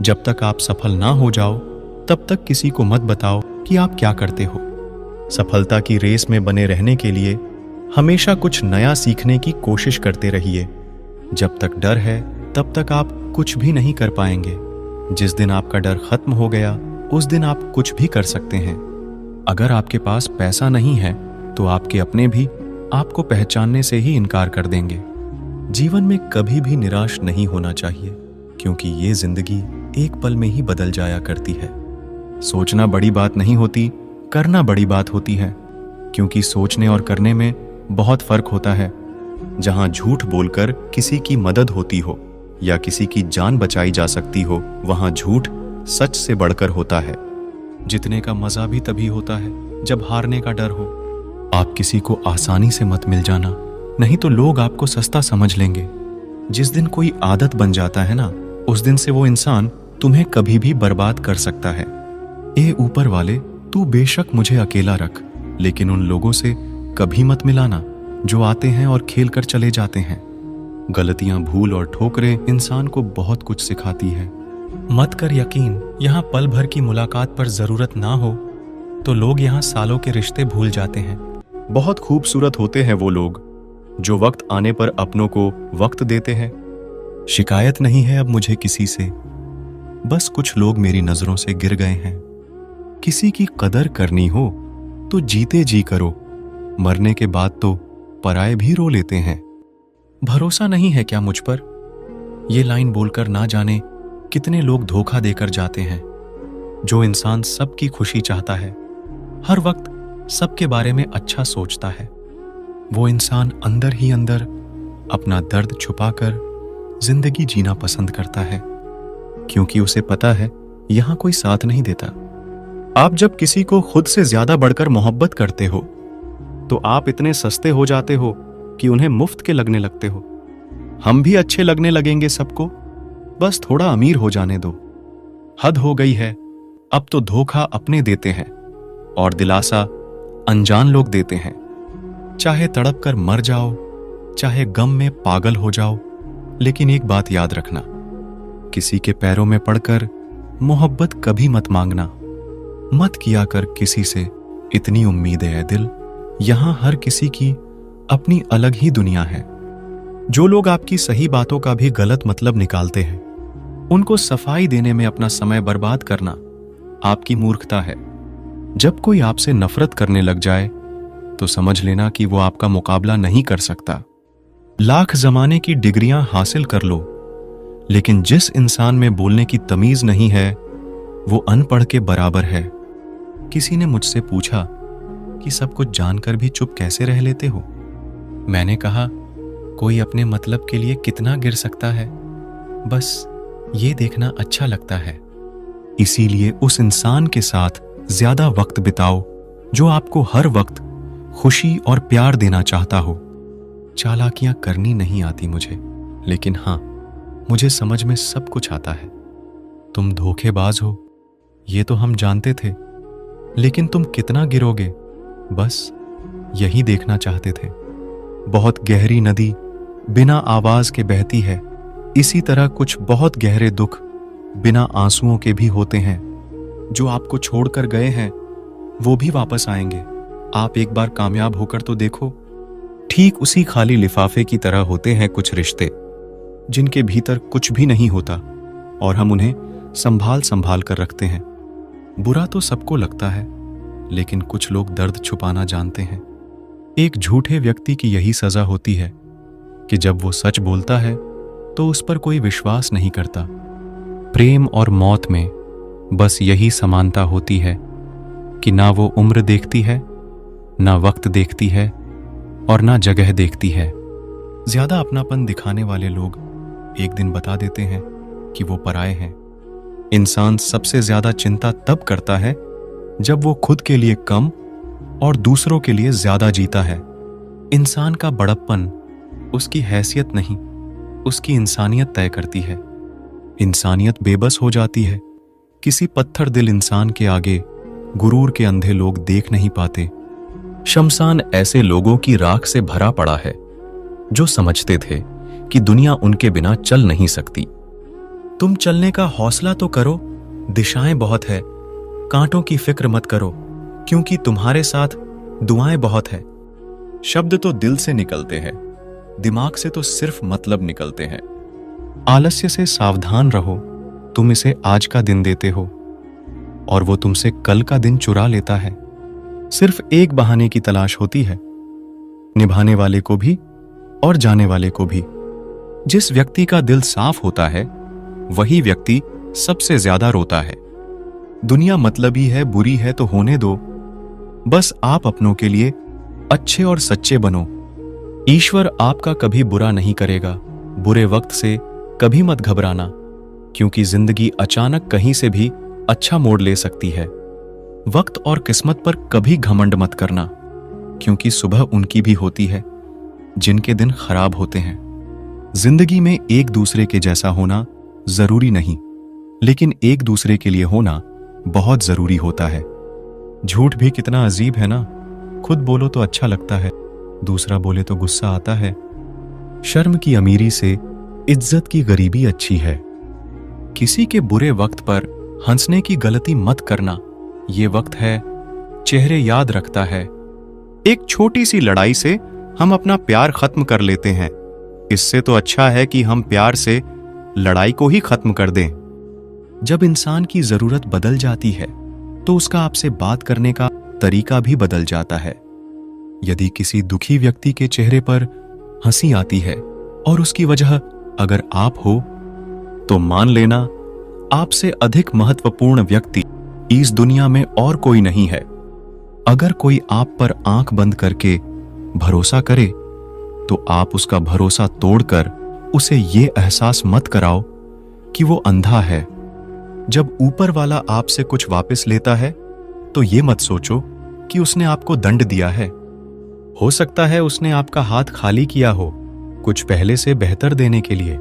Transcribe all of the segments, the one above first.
जब तक आप सफल ना हो जाओ, तब तक किसी को मत बताओ कि आप क्या करते हो। सफलता की रेस में बने रहने के लिए हमेशा कुछ नया सीखने की कोशिश करते रहिए। जब तक डर है, तब तक आप कुछ भी नहीं कर पाएंगे। जिस दिन आपका डर खत्म हो गया, उस दिन आप कुछ भी कर सकते हैं। अगर आपके पास पैसा नहीं है, तो आपके अपने भी आपको पहचानने से ही इनकार कर देंगे। जीवन में कभी भी निराश नहीं होना चाहिए, क्योंकि ये जिंदगी एक पल में ही बदल जाया करती है। सोचना बड़ी बात नहीं होती, करना बड़ी बात होती है, क्योंकि सोचने और करने में बहुत फर्क होता है। जहां झूठ बोलकर किसी की मदद होती हो या किसी की जान बचाई जा सकती हो, वहां झूठ सच से बढ़कर होता है। जीतने का मजा भी तभी होता है जब हारने का डर हो। आप किसी को आसानी से मत मिल जाना, नहीं तो लोग आपको सस्ता समझ लेंगे। जिस दिन कोई आदत बन जाता है ना, उस दिन से वो इंसान तुम्हें कभी भी बर्बाद कर सकता है। ए ऊपर वाले, तू बेशक मुझे अकेला रख, लेकिन उन लोगों से कभी मत मिलाना जो आते हैं और खेल कर चले जाते हैं। गलतियां, भूल और ठोकरें इंसान को बहुत कुछ सिखाती है। मत कर यकीन, यहाँ पल भर की मुलाकात पर जरूरत ना हो तो लोग यहाँ सालों के रिश्ते भूल जाते हैं। बहुत खूबसूरत होते हैं वो लोग जो वक्त आने पर अपनों को वक्त देते हैं। शिकायत नहीं है अब मुझे किसी से, बस कुछ लोग मेरी नजरों से गिर गए हैं। किसी की कदर करनी हो तो जीते जी करो, मरने के बाद तो पराये भी रो लेते हैं। भरोसा नहीं है क्या मुझ पर? ये लाइन बोलकर ना जाने कितने लोग धोखा देकर जाते हैं। जो इंसान सबकी खुशी चाहता है, हर वक्त सबके बारे में अच्छा सोचता है, वो इंसान अंदर ही अंदर अपना दर्द छुपाकर जिंदगी जीना पसंद करता है, क्योंकि उसे पता है यहां कोई साथ नहीं देता। आप जब किसी को खुद से ज्यादा बढ़कर मोहब्बत करते हो, तो आप इतने सस्ते हो जाते हो कि उन्हें मुफ्त के लगने लगते हो। हम भी अच्छे लगने लगेंगे सबको, बस थोड़ा अमीर हो जाने दो। हद हो गई है, अब तो धोखा अपने देते हैं और दिलासा अनजान लोग देते हैं। चाहे तड़प कर मर जाओ, चाहे गम में पागल हो जाओ, लेकिन एक बात याद रखना, किसी के पैरों में पड़कर मोहब्बत कभी मत मांगना। मत किया कर किसी से इतनी उम्मीदें है दिल, यहां हर किसी की अपनी अलग ही दुनिया है। जो लोग आपकी सही बातों का भी गलत मतलब निकालते हैं, उनको सफाई देने में अपना समय बर्बाद करना आपकी मूर्खता है। जब कोई आपसे नफरत करने लग जाए, तो समझ लेना कि वो आपका मुकाबला नहीं कर सकता। लाख जमाने की डिग्रियां हासिल कर लो, लेकिन जिस इंसान में बोलने की तमीज नहीं है, वो अनपढ़ के बराबर है। किसी ने मुझसे पूछा कि सब कुछ जानकर भी चुप कैसे रह लेते हो? मैंने कहा, कोई अपने मतलब के लिए कितना गिर सकता है, बस ये देखना अच्छा लगता है। इसीलिए उस इंसान के साथ ज्यादा वक्त बिताओ जो आपको हर वक्त खुशी और प्यार देना चाहता हो। चालाकियां करनी नहीं आती मुझे, लेकिन हां, मुझे समझ में सब कुछ आता है। तुम धोखेबाज हो, ये तो हम जानते थे, लेकिन तुम कितना गिरोगे, बस यही देखना चाहते थे। बहुत गहरी नदी बिना आवाज के बहती है, इसी तरह कुछ बहुत गहरे दुख बिना आंसुओं के भी होते हैं। जो आपको छोड़कर गए हैं, वो भी वापस आएंगे। आप एक बार कामयाब होकर तो देखो। ठीक उसी खाली लिफाफे की तरह होते हैं कुछ रिश्ते, जिनके भीतर कुछ भी नहीं होता और हम उन्हें संभाल संभाल कर रखते हैं। बुरा तो सबको लगता है, लेकिन कुछ लोग दर्द छुपाना जानते हैं। एक झूठे व्यक्ति की यही सजा होती है कि जब वो सच बोलता है तो उस पर कोई विश्वास नहीं करता। प्रेम और मौत में बस यही समानता होती है कि ना वो उम्र देखती है, ना वक्त देखती है और ना जगह देखती है। ज्यादा अपनापन दिखाने वाले लोग एक दिन बता देते हैं कि वो पराये हैं। इंसान सबसे ज्यादा चिंता तब करता है जब वो खुद के लिए कम और दूसरों के लिए ज्यादा जीता है। इंसान का बड़प्पन उसकी हैसियत नहीं, उसकी इंसानियत तय करती है। इंसानियत बेबस हो जाती है। किसी पत्थर दिल इंसान के आगे गुरूर के अंधे लोग देख नहीं पाते। शमशान ऐसे लोगों की राख से भरा पड़ा है जो समझते थे कि दुनिया उनके बिना चल नहीं सकती। तुम चलने का हौसला तो करो, दिशाएं बहुत है, कांटों की फिक्र मत करो, क्योंकि तुम्हारे साथ दुआएं बहुत है। शब्द तो दिल से निकलते हैं, दिमाग से तो सिर्फ मतलब निकलते हैं। आलस्य से सावधान रहो, तुम इसे आज का दिन देते हो और वो तुमसे कल का दिन चुरा लेता है। सिर्फ एक बहाने की तलाश होती है, निभाने वाले को भी और जाने वाले को भी। जिस व्यक्ति का दिल साफ होता है वही व्यक्ति सबसे ज्यादा रोता है। दुनिया मतलबी है, बुरी है तो होने दो, बस आप अपनों के लिए अच्छे और सच्चे बनो। ईश्वर आपका कभी बुरा नहीं करेगा। बुरे वक्त से कभी मत घबराना, क्योंकि जिंदगी अचानक कहीं से भी अच्छा मोड़ ले सकती है। वक्त और किस्मत पर कभी घमंड मत करना, क्योंकि सुबह उनकी भी होती है जिनके दिन खराब होते हैं। जिंदगी में एक दूसरे के जैसा होना जरूरी नहीं, लेकिन एक दूसरे के लिए होना बहुत जरूरी होता है। झूठ भी कितना अजीब है ना, खुद बोलो तो अच्छा लगता है, दूसरा बोले तो गुस्सा आता है। शर्म की अमीरी से इज्जत की गरीबी अच्छी है। किसी के बुरे वक्त पर हंसने की गलती मत करना, ये वक्त है चेहरे याद रखता है। एक छोटी सी लड़ाई से हम अपना प्यार खत्म कर लेते हैं, इससे तो अच्छा है कि हम प्यार से लड़ाई को ही खत्म कर दें। जब इंसान की जरूरत बदल जाती है तो उसका आपसे बात करने का तरीका भी बदल जाता है। यदि किसी दुखी व्यक्ति के चेहरे पर हंसी आती है और उसकी वजह अगर आप हो, तो मान लेना आपसे अधिक महत्वपूर्ण व्यक्ति इस दुनिया में और कोई नहीं है। अगर कोई आप पर आंख बंद करके भरोसा करे, तो आप उसका भरोसा तोड़कर उसे ये एहसास मत कराओ कि वो अंधा है। जब ऊपर वाला आपसे कुछ वापस लेता है, तो ये मत सोचो कि उसने आपको दंड दिया है। हो सकता है उसने आपका हाथ खाली किया हो, कुछ पहले से बेहतर देने के लिए।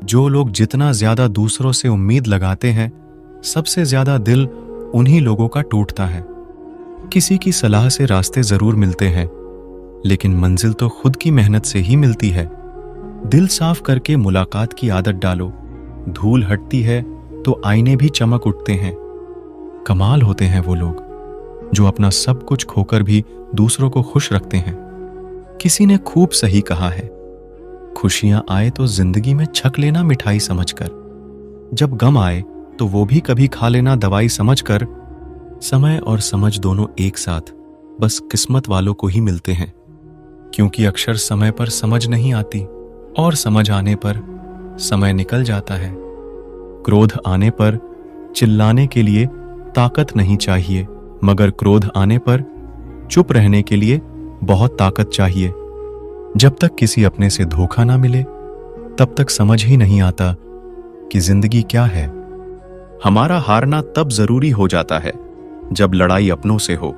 जो लोग जितना ज्यादा दूसरों से उम्मीद लगाते हैं, सबसे ज्यादा दिल उन्हीं लोगों का टूटता है। किसी की सलाह से रास्ते जरूर मिलते हैं, लेकिन मंजिल तो खुद की मेहनत से ही मिलती है। दिल साफ करके मुलाकात की आदत डालो, धूल हटती है तो आईने भी चमक उठते हैं। कमाल होते हैं वो लोग जो अपना सब कुछ खोकर भी दूसरों को खुश रखते हैं। किसी ने खूब सही कहा है, खुशियां आए तो जिंदगी में छक लेना मिठाई समझकर, जब गम आए तो वो भी कभी खा लेना दवाई समझकर। समय और समझ दोनों एक साथ बस किस्मत वालों को ही मिलते हैं, क्योंकि अक्सर समय पर समझ नहीं आती और समझ आने पर समय निकल जाता है। क्रोध आने पर चिल्लाने के लिए ताकत नहीं चाहिए, मगर क्रोध आने पर चुप रहने के लिए बहुत ताकत चाहिए। जब तक किसी अपने से धोखा ना मिले, तब तक समझ ही नहीं आता कि जिंदगी क्या है। हमारा हारना तब जरूरी हो जाता है जब लड़ाई अपनों से हो,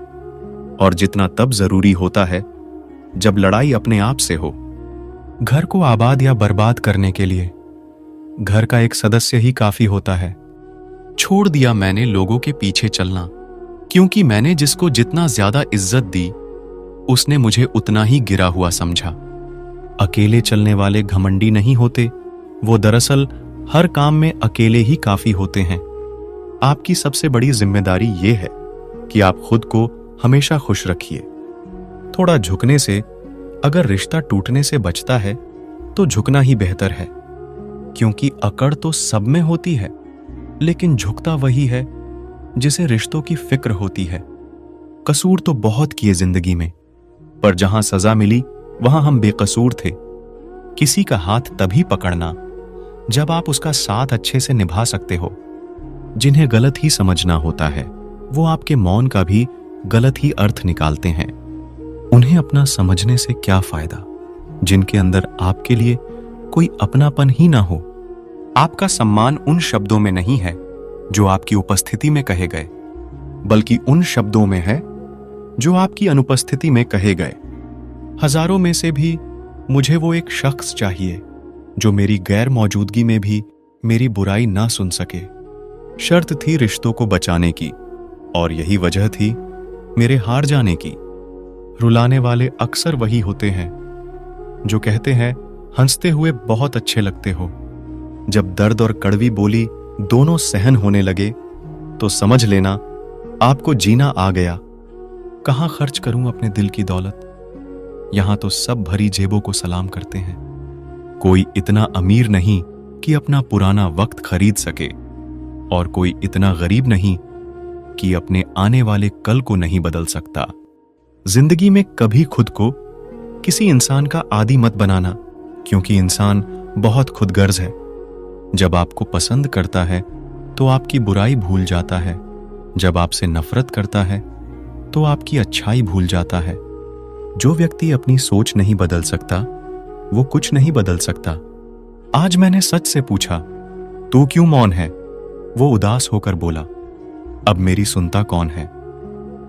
और जितना तब जरूरी होता है जब लड़ाई अपने आप से हो। घर को आबाद या बर्बाद करने के लिए घर का एक सदस्य ही काफी होता है। छोड़ दिया मैंने लोगों के पीछे चलना, क्योंकि मैंने जिसको जितना ज्यादा इज्जत दी, उसने मुझे उतना ही गिरा हुआ समझा। अकेले चलने वाले घमंडी नहीं होते, वो दरअसल हर काम में अकेले ही काफी होते हैं। आपकी सबसे बड़ी जिम्मेदारी ये है कि आप खुद को हमेशा खुश रखिए। थोड़ा झुकने से अगर रिश्ता टूटने से बचता है, तो झुकना ही बेहतर है, क्योंकि अकड़ तो सब में होती है, लेकिन झुकता वही है जिसे रिश्तों की फिक्र होती है। कसूर तो बहुत किए जिंदगी में, पर जहां सजा मिली वहां हम बेकसूर थे। किसी का हाथ तभी पकड़ना जब आप उसका साथ अच्छे से निभा सकते हो। जिन्हें गलत ही समझना होता है, वो आपके मौन का भी गलत ही अर्थ निकालते हैं। उन्हें अपना समझने से क्या फायदा, जिनके अंदर आपके लिए कोई अपनापन ही ना हो। आपका सम्मान उन शब्दों में नहीं है जो आपकी उपस्थिति में कहे गए, बल्कि उन शब्दों में है जो आपकी अनुपस्थिति में कहे गए। हजारों में से भी मुझे वो एक शख्स चाहिए जो मेरी गैर मौजूदगी में भी मेरी बुराई ना सुन सके। शर्त थी रिश्तों को बचाने की, और यही वजह थी मेरे हार जाने की। रुलाने वाले अक्सर वही होते हैं जो कहते हैं हंसते हुए बहुत अच्छे लगते हो, जब दर्द और कड़वी बोली दोनों सहन होने लगे तो समझ लेना आपको जीना आ गया। कहाँ खर्च करूं अपने दिल की दौलत, यहां तो सब भरी जेबों को सलाम करते हैं। कोई इतना अमीर नहीं कि अपना पुराना वक्त खरीद सके, और कोई इतना गरीब नहीं कि अपने आने वाले कल को नहीं बदल सकता। जिंदगी में कभी खुद को किसी इंसान का आदी मत बनाना, क्योंकि इंसान बहुत खुदगर्ज है। जब आपको पसंद करता है तो आपकी बुराई भूल जाता है, जब आपसे नफरत करता है तो आपकी अच्छाई भूल जाता है। जो व्यक्ति अपनी सोच नहीं बदल सकता वो कुछ नहीं बदल सकता। आज मैंने सच से पूछा, तू क्यों मौन है? वो उदास होकर बोला, अब मेरी सुनता कौन है?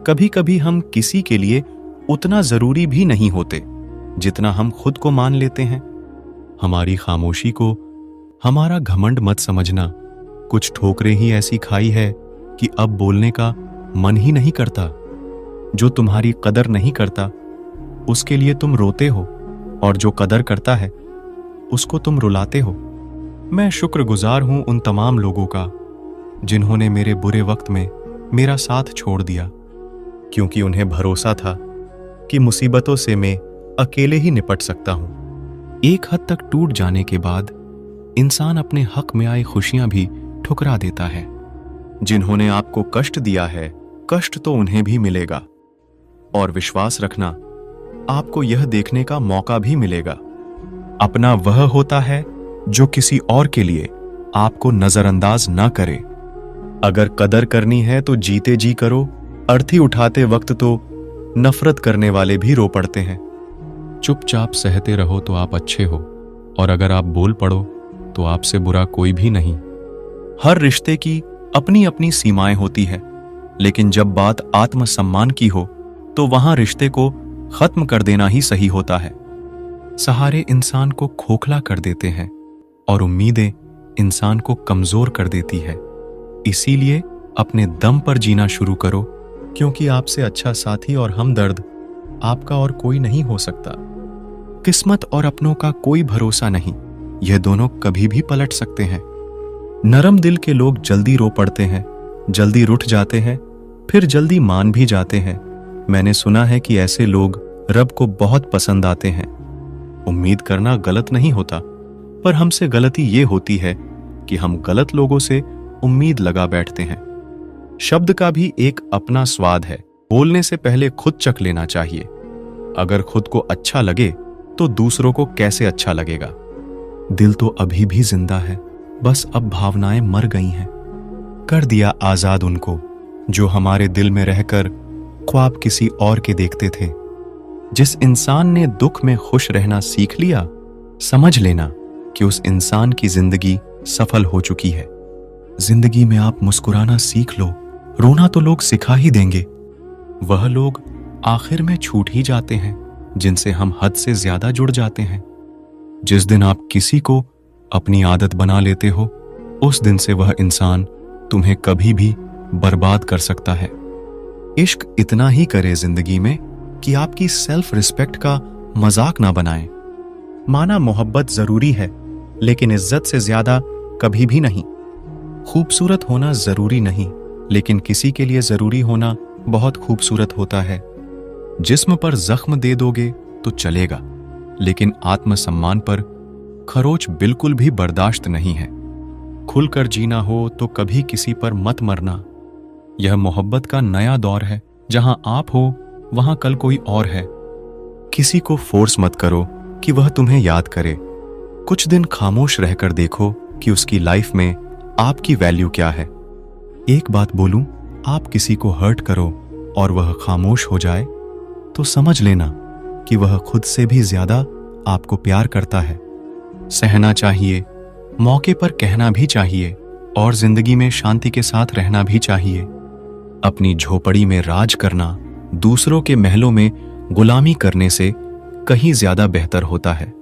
कभी कभी हम किसी के लिए उतना जरूरी भी नहीं होते जितना हम खुद को मान लेते हैं। हमारी खामोशी को हमारा घमंड मत समझना। कुछ ठोकरें ही ऐसी खाई है कि अब बोलने का मन ही नहीं करता। जो तुम्हारी कदर नहीं करता उसके लिए तुम रोते हो, और जो कदर करता है उसको तुम रुलाते हो। मैं शुक्रगुजार हूं उन तमाम लोगों का जिन्होंने मेरे बुरे वक्त में मेरा साथ छोड़ दिया, क्योंकि उन्हें भरोसा था कि मुसीबतों से मैं अकेले ही निपट सकता हूं। एक हद तक टूट जाने के बाद इंसान अपने हक में आई खुशियां भी ठुकरा देता है। जिन्होंने आपको कष्ट दिया है, कष्ट तो उन्हें भी मिलेगा, और विश्वास रखना, आपको यह देखने का मौका भी मिलेगा। अपना वह होता है जो किसी और के लिए आपको नजरअंदाज ना करे। अगर कदर करनी है तो जीते जी करो। अर्थी उठाते वक्त तो नफरत करने वाले भी रो पड़ते हैं। चुपचाप सहते रहो तो आप अच्छे हो, और अगर आप बोल पड़ो तो आपसे बुरा कोई भी नहीं। हर रिश्ते की अपनी अपनी सीमाएं होती है, लेकिन जब बात आत्मसम्मान की हो तो वहां रिश्ते को खत्म कर देना ही सही होता है। सहारे इंसान को खोखला कर देते हैं और उम्मीदें इंसान को कमजोर कर देती है। इसीलिए अपने दम पर जीना शुरू करो, क्योंकि आपसे अच्छा साथी और हमदर्द आपका और कोई नहीं हो सकता। किस्मत और अपनों का कोई भरोसा नहीं, यह दोनों कभी भी पलट सकते हैं। नरम दिल के लोग जल्दी रो पड़ते हैं, जल्दी रुठ जाते हैं, फिर जल्दी मान भी जाते हैं। मैंने सुना है कि ऐसे लोग रब को बहुत पसंद आते हैं। उम्मीद करना गलत नहीं होता, पर हमसे गलती ये होती है कि हम गलत लोगों से उम्मीद लगा बैठते हैं। शब्द का भी एक अपना स्वाद है। बोलने से पहले खुद चख लेना चाहिए। अगर खुद को अच्छा लगे तो दूसरों को कैसे अच्छा लगेगा। दिल तो अभी भी जिंदा है, बस अब भावनाएं मर गई हैं। कर दिया आजाद उनको जो हमारे दिल में रहकर ख्वाब किसी और के देखते थे। जिस इंसान ने दुख में खुश रहना सीख लिया, समझ लेना कि उस इंसान की जिंदगी सफल हो चुकी है। जिंदगी में आप मुस्कुराना सीख लो, रोना तो लोग सिखा ही देंगे। वह लोग आखिर में छूट ही जाते हैं जिनसे हम हद से ज्यादा जुड़ जाते हैं। जिस दिन आप किसी को अपनी आदत बना लेते हो, उस दिन से वह इंसान तुम्हें कभी भी बर्बाद कर सकता है। इश्क इतना ही करे जिंदगी में कि आपकी सेल्फ रिस्पेक्ट का मजाक ना बनाए। माना मोहब्बत जरूरी है, लेकिन इज्जत से ज्यादा कभी भी नहीं। खूबसूरत होना जरूरी नहीं, लेकिन किसी के लिए जरूरी होना बहुत खूबसूरत होता है। जिस्म पर जख्म दे दोगे तो चलेगा, लेकिन आत्मसम्मान पर खरोच बिल्कुल भी बर्दाश्त नहीं है। खुलकर जीना हो तो कभी किसी पर मत मरना। यह मोहब्बत का नया दौर है, जहां आप हो वहां कल कोई और है। किसी को फोर्स मत करो कि वह तुम्हें याद करे। कुछ दिन खामोश रहकर देखो कि उसकी लाइफ में आपकी वैल्यू क्या है। एक बात बोलूं, आप किसी को हर्ट करो और वह खामोश हो जाए तो समझ लेना कि वह खुद से भी ज्यादा आपको प्यार करता है। सहना चाहिए, मौके पर कहना भी चाहिए, और जिंदगी में शांति के साथ रहना भी चाहिए। अपनी झोपड़ी में राज करना दूसरों के महलों में गुलामी करने से कहीं ज्यादा बेहतर होता है।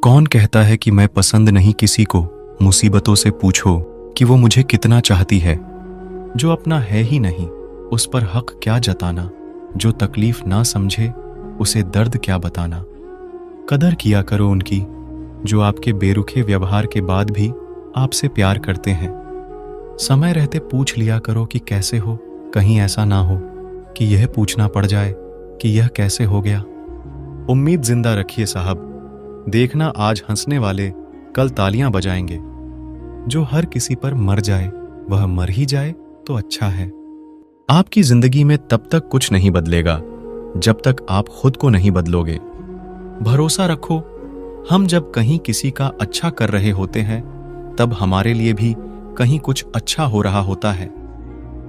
कौन कहता है कि मैं पसंद नहीं किसी को? मुसीबतों से पूछो कि वो मुझे कितना चाहती है। जो अपना है ही नहीं उस पर हक क्या जताना। जो तकलीफ ना समझे उसे दर्द क्या बताना। कदर किया करो उनकी जो आपके बेरुखे व्यवहार के बाद भी आपसे प्यार करते हैं। समय रहते पूछ लिया करो कि कैसे हो, कहीं ऐसा ना हो कि यह पूछना पड़ जाए कि यह कैसे हो गया। उम्मीद जिंदा रखिए साहब, देखना आज हंसने वाले कल तालियां बजाएंगे। जो हर किसी पर मर जाए वह मर ही जाए तो अच्छा है। आपकी जिंदगी में तब तक कुछ नहीं बदलेगा जब तक आप खुद को नहीं बदलोगे। भरोसा रखो, हम जब कहीं किसी का अच्छा कर रहे होते हैं तब हमारे लिए भी कहीं कुछ अच्छा हो रहा होता है।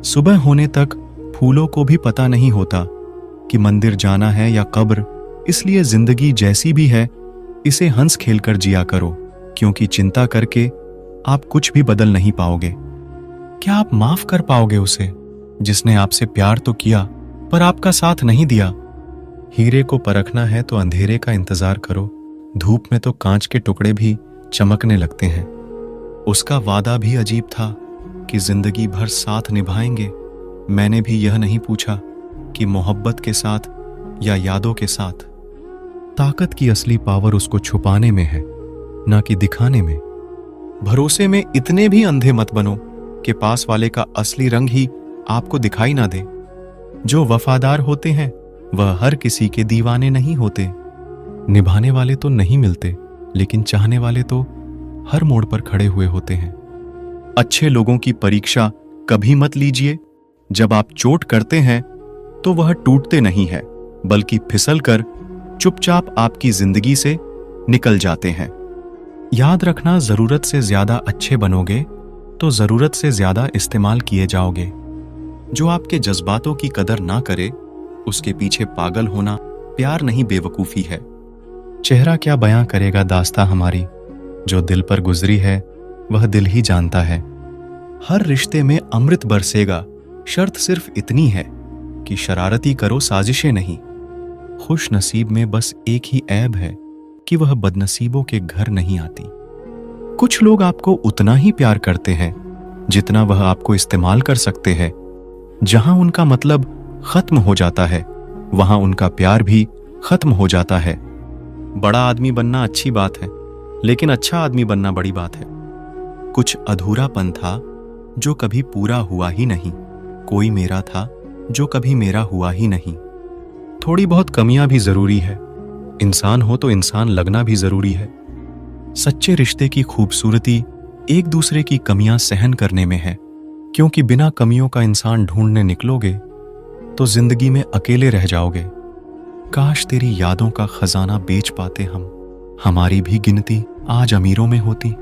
सुबह होने तक फूलों को भी पता नहीं होता कि मंदिर जाना है या कब्र, इसलिए जिंदगी जैसी भी है इसे हंस खेल कर जिया करो, क्योंकि चिंता करके आप कुछ भी बदल नहीं पाओगे। क्या आप माफ कर पाओगे उसे जिसने आपसे प्यार तो किया पर आपका साथ नहीं दिया? हीरे को परखना है तो अंधेरे का इंतजार करो, धूप में तो कांच के टुकड़े भी चमकने लगते हैं। उसका वादा भी अजीब था कि जिंदगी भर साथ निभाएंगे। मैंने भी यह नहीं पूछा कि मोहब्बत के साथ या यादों के साथ। ताकत की असली पावर उसको छुपाने में है, ना कि दिखाने में। भरोसे में इतने भी अंधे मत बनो कि पास वाले का असली रंग ही आपको दिखाई ना दे। जो वफादार होते हैं वह हर किसी के दीवाने नहीं होते। निभाने वाले तो नहीं मिलते, लेकिन चाहने वाले तो हर मोड़ पर खड़े हुए होते हैं। अच्छे लोगों की परीक्षा कभी मत लीजिए। जब आप चोट करते हैं तो वह टूटते नहीं है, बल्कि फिसल कर चुपचाप आपकी जिंदगी से निकल जाते हैं। याद रखना, जरूरत से ज्यादा अच्छे बनोगे तो जरूरत से ज्यादा इस्तेमाल किए जाओगे। जो आपके जज्बातों की कदर ना करे उसके पीछे पागल होना प्यार नहीं, बेवकूफी है। चेहरा क्या बयां करेगा दास्तां हमारी, जो दिल पर गुजरी है वह दिल ही जानता है। हर रिश्ते में अमृत बरसेगा, शर्त सिर्फ इतनी है कि शरारती करो, साजिशें नहीं। खुश नसीब में बस एक ही ऐब है कि वह बदनसीबों के घर नहीं आती। कुछ लोग आपको उतना ही प्यार करते हैं जितना वह आपको इस्तेमाल कर सकते हैं। जहां उनका मतलब खत्म हो जाता है वहां उनका प्यार भी खत्म हो जाता है। बड़ा आदमी बनना अच्छी बात है, लेकिन अच्छा आदमी बनना बड़ी बात है। कुछ अधूरापन था जो कभी पूरा हुआ ही नहीं। कोई मेरा था जो कभी मेरा हुआ ही नहीं। थोड़ी बहुत कमियां भी जरूरी है। इंसान हो तो इंसान लगना भी जरूरी है। सच्चे रिश्ते की खूबसूरती एक दूसरे की कमियां सहन करने में है, क्योंकि बिना कमियों का इंसान ढूंढने निकलोगे तो जिंदगी में अकेले रह जाओगे। काश तेरी यादों का खजाना बेच पाते हम, हमारी भी गिनती आज अमीरों में होती।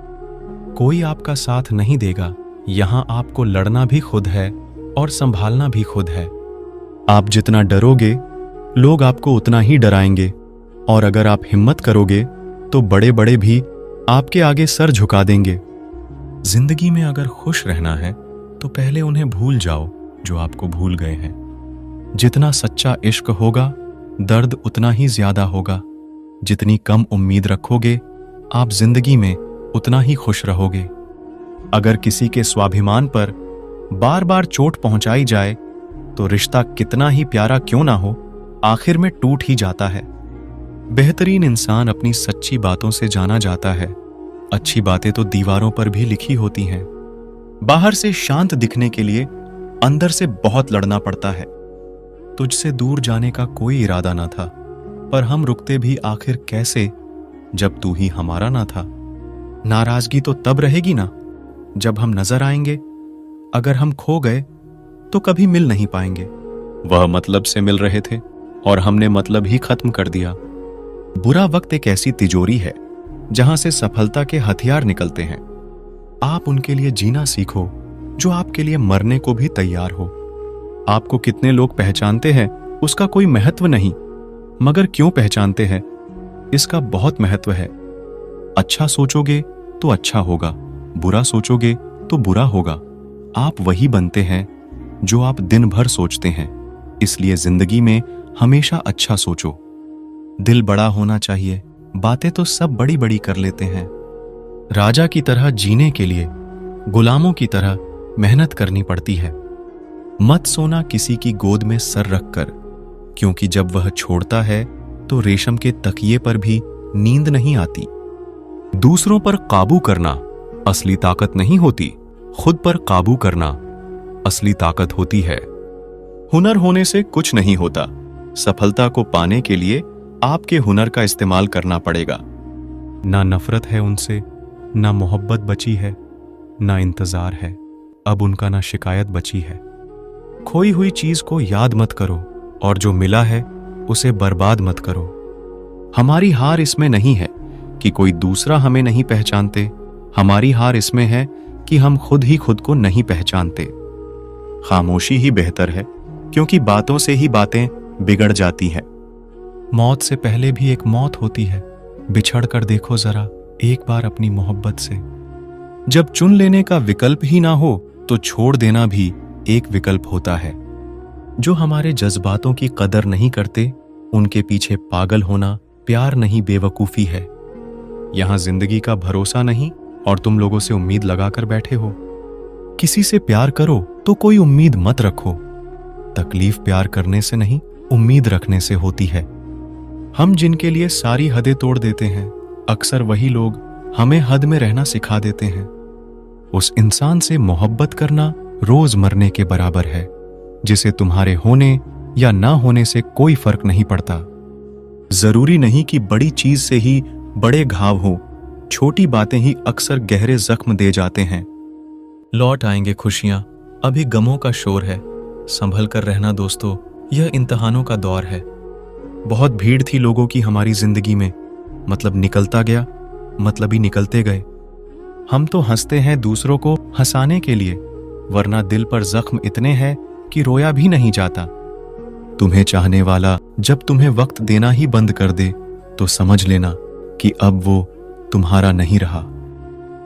कोई आपका साथ नहीं देगा, यहां आपको लड़ना भी खुद है और संभालना भी खुद है। आप जितना डरोगे लोग आपको उतना ही डराएंगे, और अगर आप हिम्मत करोगे तो बड़े बड़े भी आपके आगे सर झुका देंगे। जिंदगी में अगर खुश रहना है तो पहले उन्हें भूल जाओ जो आपको भूल गए हैं। जितना सच्चा इश्क होगा दर्द उतना ही ज्यादा होगा। जितनी कम उम्मीद रखोगे आप जिंदगी में उतना ही खुश रहोगे। अगर किसी के स्वाभिमान पर बार बार चोट पहुंचाई जाए तो रिश्ता कितना ही प्यारा क्यों ना हो, आखिर में टूट ही जाता है। बेहतरीन इंसान अपनी सच्ची बातों से जाना जाता है। अच्छी बातें तो दीवारों पर भी लिखी होती हैं। बाहर से शांत दिखने के लिए अंदर से बहुत लड़ना पड़ता है। तुझसे दूर जाने का कोई इरादा ना था, पर हम रुकते भी आखिर कैसे जब तू ही हमारा ना था। नाराजगी तो तब रहेगी ना जब हम नजर आएंगे। अगर हम खो गए तो कभी मिल नहीं पाएंगे। वह मतलब से मिल रहे थे और हमने मतलब ही खत्म कर दिया। बुरा वक्त एक ऐसी तिजोरी है जहां से सफलता के हथियार निकलते हैं। आप उनके लिए जीना सीखो जो आपके लिए मरने को भी तैयार हो। आपको कितने लोग पहचानते हैं उसका कोई महत्व नहीं, मगर क्यों पहचानते हैं इसका बहुत महत्व है। अच्छा सोचोगे तो अच्छा होगा, बुरा सोचोगे तो बुरा होगा। आप वही बनते हैं जो आप दिन भर सोचते हैं। इसलिए जिंदगी में हमेशा अच्छा सोचो। दिल बड़ा होना चाहिए, बातें तो सब बड़ी बड़ी कर लेते हैं। राजा की तरह जीने के लिए गुलामों की तरह मेहनत करनी पड़ती है। मत सोना किसी की गोद में सर रखकर, क्योंकि जब वह छोड़ता है तो रेशम के तकिए पर भी नींद नहीं आती। दूसरों पर काबू करना असली ताकत नहीं होती खुद पर काबू करना, असली ताकत होती है। हुनर होने से कुछ नहीं होता, सफलता को पाने के लिए आपके हुनर का इस्तेमाल करना पड़ेगा। ना नफरत है उनसे, ना मोहब्बत बची है, ना इंतजार है अब उनका, ना शिकायत बची है। खोई हुई चीज को याद मत करो और जो मिला है उसे बर्बाद मत करो। हमारी हार इसमें नहीं है कि कोई दूसरा हमें नहीं पहचानते, हमारी हार इसमें है कि हम खुद ही खुद को नहीं पहचानते। खामोशी ही बेहतर है, क्योंकि बातों से ही बातें बिगड़ जाती हैं। मौत से पहले भी एक मौत होती है, बिछड़ कर देखो जरा एक बार अपनी मोहब्बत से। जब चुन लेने का विकल्प ही ना हो तो छोड़ देना भी एक विकल्प होता है। जो हमारे जज्बातों की कदर नहीं करते, उनके पीछे पागल होना प्यार नहीं बेवकूफी है। यहां जिंदगी का भरोसा नहीं और तुम लोगों से उम्मीद लगाकर बैठे हो। किसी से प्यार करो तो कोई उम्मीद मत रखो। तकलीफ प्यार करने से नहीं, उम्मीद रखने से होती है। हम जिनके लिए सारी हदें तोड़ देते हैं, अक्सर वही लोग हमें हद में रहना सिखा देते हैं। उस इंसान से मोहब्बत करना रोज मरने के बराबर है, जिसे तुम्हारे होने या ना होने से कोई फर्क नहीं पड़ता। जरूरी नहीं कि बड़ी चीज से ही बड़े घाव हो, छोटी बातें ही अक्सर गहरे जख्म दे जाते हैं। लौट आएंगे खुशियां, अभी गमों का शोर है। संभल कर रहना दोस्तों, यह इम्तिहानों का दौर है। बहुत भीड़ थी लोगों की हमारी जिंदगी में, मतलब निकलता गया, मतलब ही निकलते गए। हम तो हंसते हैं दूसरों को हंसाने के लिए, वरना दिल पर जख्म इतने हैं कि रोया भी नहीं जाता। तुम्हें चाहने वाला जब तुम्हें वक्त देना ही बंद कर दे तो समझ लेना कि अब वो तुम्हारा नहीं रहा।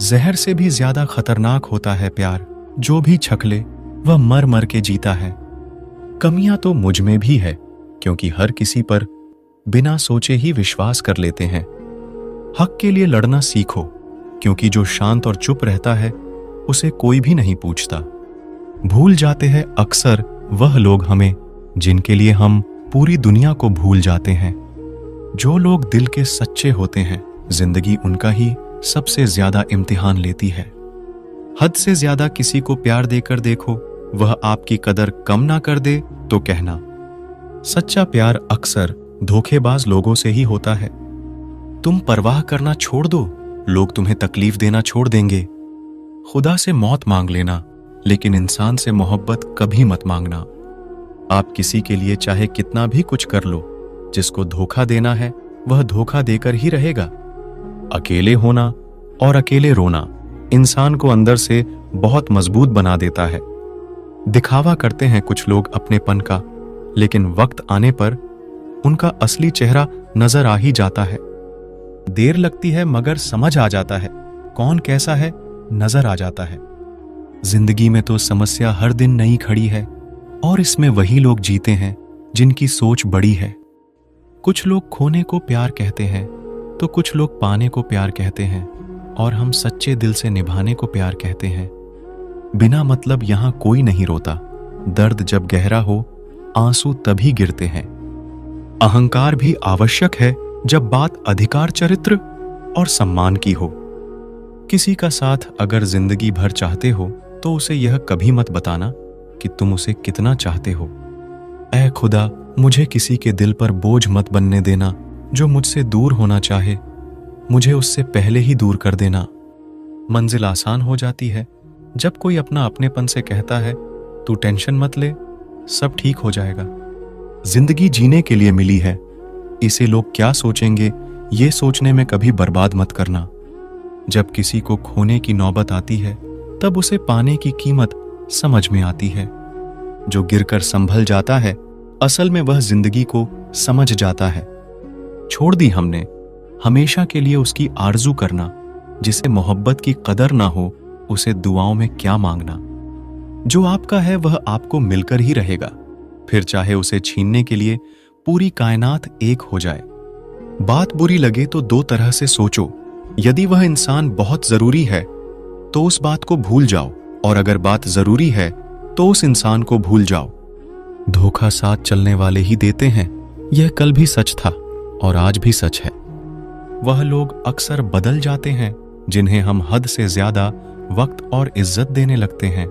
जहर से भी ज्यादा खतरनाक होता है प्यार, जो भी छक ले वह मर मर के जीता है। कमियां तो मुझ में भी है, क्योंकि हर किसी पर बिना सोचे ही विश्वास कर लेते हैं। हक के लिए लड़ना सीखो, क्योंकि जो शांत और चुप रहता है उसे कोई भी नहीं पूछता। भूल जाते हैं अक्सर वह लोग हमें जिनके लिए हम पूरी दुनिया को भूल जाते हैं। जो लोग दिल के सच्चे होते हैं, जिंदगी उनका ही सबसे ज्यादा इम्तिहान लेती है। हद से ज्यादा किसी को प्यार देकर देखो, वह आपकी कदर कम ना कर दे तो कहना। सच्चा प्यार अक्सर धोखेबाज लोगों से ही होता है। तुम परवाह करना छोड़ दो, लोग तुम्हें तकलीफ देना छोड़ देंगे। खुदा से मौत मांग लेना, लेकिन इंसान से मोहब्बत कभी मत मांगना। आप किसी के लिए चाहे कितना भी कुछ कर लो, जिसको धोखा देना है वह धोखा देकर ही रहेगा। अकेले होना और अकेले रोना इंसान को अंदर से बहुत मजबूत बना देता है। दिखावा करते हैं कुछ लोग अपनेपन का, लेकिन वक्त आने पर उनका असली चेहरा नजर आ ही जाता है। देर लगती है मगर समझ आ जाता है, कौन कैसा है नजर आ जाता है। जिंदगी में तो समस्या हर दिन नई खड़ी है, और इसमें वही लोग जीते हैं जिनकी सोच बड़ी है। कुछ लोग खोने को प्यार कहते हैं तो कुछ लोग पाने को प्यार कहते हैं, और हम सच्चे दिल से निभाने को प्यार कहते हैं। बिना मतलब यहां कोई नहीं रोता, दर्द जब गहरा हो आंसू तभी गिरते हैं। अहंकार भी आवश्यक है जब बात अधिकार, चरित्र और सम्मान की हो। किसी का साथ अगर जिंदगी भर चाहते हो तो उसे यह कभी मत बताना कि तुम उसे कितना चाहते हो। ऐ खुदा, मुझे किसी के दिल पर बोझ मत बनने देना। जो मुझसे दूर होना चाहे मुझे उससे पहले ही दूर कर देना। मंजिल आसान हो जाती है जब कोई अपना अपनेपन से कहता है, तू टेंशन मत ले, सब ठीक हो जाएगा। जिंदगी जीने के लिए मिली है, इसे लोग क्या सोचेंगे ये सोचने में कभी बर्बाद मत करना। जब किसी को खोने की नौबत आती है तब उसे पाने की कीमत समझ में आती है। जो गिरकर संभल जाता है असल में वह जिंदगी को समझ जाता है। छोड़ दी हमने हमेशा के लिए उसकी आरजू करना। जिसे मोहब्बत की कदर ना हो उसे दुआओं में क्या मांगना। जो आपका है वह आपको मिलकर ही रहेगा, फिर चाहे उसे छीनने के लिए पूरी कायनात एक हो जाए। बात बुरी लगे तो दो तरह से सोचो। यदि वह इंसान बहुत जरूरी है तो उस बात को भूल जाओ, और अगर बात जरूरी है तो उस इंसान को भूल जाओ। धोखा साथ चलने वाले ही देते हैं, यह कल भी सच था और आज भी सच है। वह लोग अक्सर बदल जाते हैं जिन्हें हम हद से ज्यादा वक्त और इज्जत देने लगते हैं।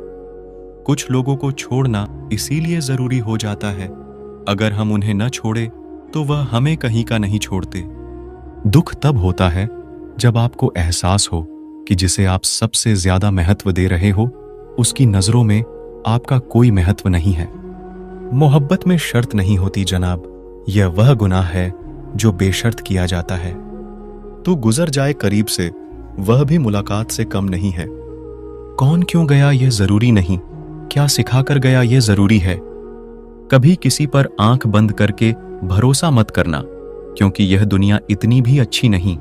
कुछ लोगों को छोड़ना इसीलिए जरूरी हो जाता है, अगर हम उन्हें न छोड़े तो वह हमें कहीं का नहीं छोड़ते। दुख तब होता है जब आपको एहसास हो कि जिसे आप सबसे ज्यादा महत्व दे रहे हो, उसकी नजरों में आपका कोई महत्व नहीं है। मोहब्बत में शर्त नहीं होती जनाब, यह वह गुनाह है जो बेशर्त किया जाता है। तो गुजर जाए करीब से, वह भी मुलाकात से कम नहीं है। कौन क्यों गया यह जरूरी नहीं, क्या सिखा कर गया यह जरूरी है। कभी किसी पर आंख बंद करके भरोसा मत करना, क्योंकि यह दुनिया इतनी भी अच्छी नहीं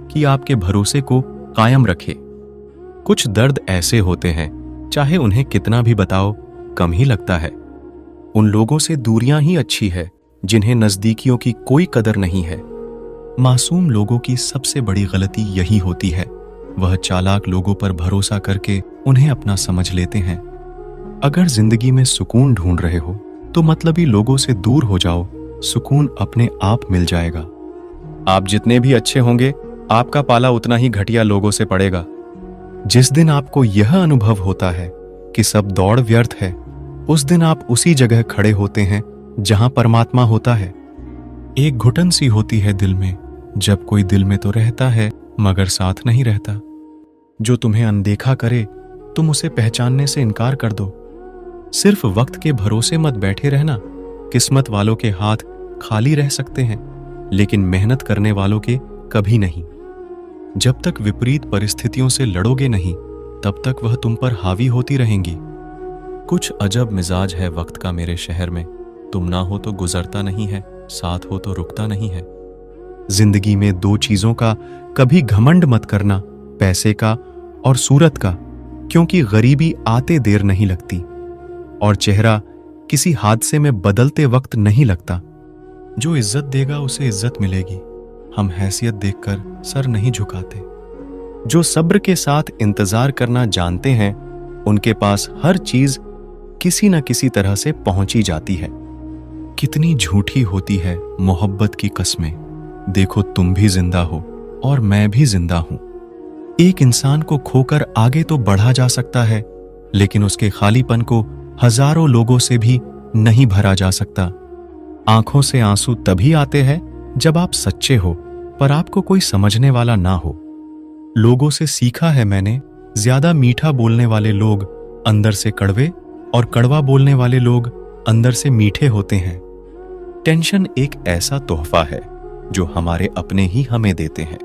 कि आपके भरोसे को कायम रखे। कुछ दर्द ऐसे होते हैं, चाहे उन्हें कितना भी बताओ कम ही लगता है। उन लोगों से दूरियां ही अच्छी है जिन्हें नजदीकियों की कोई कदर नहीं है। मासूम लोगों की सबसे बड़ी गलती यही होती है, वह चालाक लोगों पर भरोसा करके उन्हें अपना समझ लेते हैं। अगर जिंदगी में सुकून ढूंढ रहे हो तो मतलबी लोगों से दूर हो जाओ, सुकून अपने आप मिल जाएगा। आप जितने भी अच्छे होंगे, आपका पाला उतना ही घटिया लोगों से पड़ेगा। जिस दिन आपको यह अनुभव होता है कि सब दौड़ व्यर्थ है, उस दिन आप उसी जगह खड़े होते हैं जहां परमात्मा होता है। एक घुटन सी होती है दिल में, जब कोई दिल में तो रहता है मगर साथ नहीं रहता। जो तुम्हें अनदेखा करे, तुम उसे पहचानने से इनकार कर दो। सिर्फ वक्त के भरोसे मत बैठे रहना। किस्मत वालों के हाथ खाली रह सकते हैं, लेकिन मेहनत करने वालों के कभी नहीं। जब तक विपरीत परिस्थितियों से लड़ोगे नहीं, तब तक वह तुम पर हावी होती रहेंगी। कुछ अजब मिजाज है वक्त का मेरे शहर में, तुम ना हो तो गुजरता नहीं है, साथ हो तो रुकता नहीं है। जिंदगी में दो चीजों का कभी घमंड मत करना, पैसे का और सूरत का, क्योंकि गरीबी आते देर नहीं लगती और चेहरा किसी हादसे में बदलते वक्त नहीं लगता। जो इज्जत देगा उसे इज्जत मिलेगी, हम हैसियत देखकर सर नहीं झुकाते। जो सब्र के साथ इंतजार करना जानते हैं, उनके पास हर चीज किसी न किसी तरह से पहुंची जाती है। कितनी झूठी होती है मोहब्बत की कस्में। देखो तुम भी जिंदा हो और मैं भी जिंदा हूं। एक इंसान को खोकर आगे तो बढ़ा जा सकता है, लेकिन उसके खालीपन को हजारों लोगों से भी नहीं भरा जा सकता। आंखों से आंसू तभी आते हैं जब आप सच्चे हो, पर आपको कोई समझने वाला ना हो। लोगों से सीखा है मैंने, ज्यादा मीठा बोलने वाले लोग अंदर से कड़वे और कड़वा बोलने वाले लोग अंदर से मीठे होते हैं। टेंशन एक ऐसा तोहफा है जो हमारे अपने ही हमें देते हैं।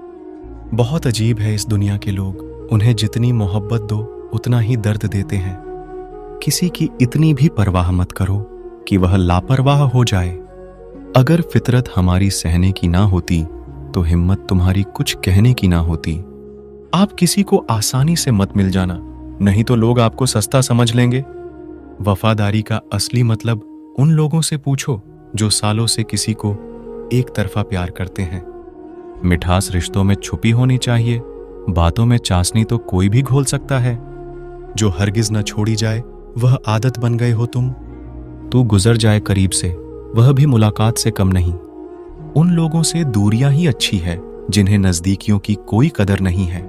बहुत अजीब है इस दुनिया के लोग, उन्हें जितनी मोहब्बत दो उतना ही दर्द देते हैं। किसी की इतनी भी परवाह मत करो कि वह लापरवाह हो जाए। अगर फितरत हमारी सहने की ना होती तो हिम्मत तुम्हारी कुछ कहने की ना होती। आप किसी को आसानी से मत मिल जाना, नहीं तो लोग आपको सस्ता समझ लेंगे। वफादारी का असली मतलब उन लोगों से पूछो जो सालों से किसी को एक तरफा प्यार करते हैं। मिठास रिश्तों में छुपी होनी चाहिए, बातों में चाशनी तो कोई भी घोल सकता है। जो हरगिज न छोड़ी जाए वह आदत बन गए हो तुम। तू गुजर जाए करीब से, वह भी मुलाकात से कम नहीं। उन लोगों से दूरियां ही अच्छी है जिन्हें नजदीकियों की कोई कदर नहीं है।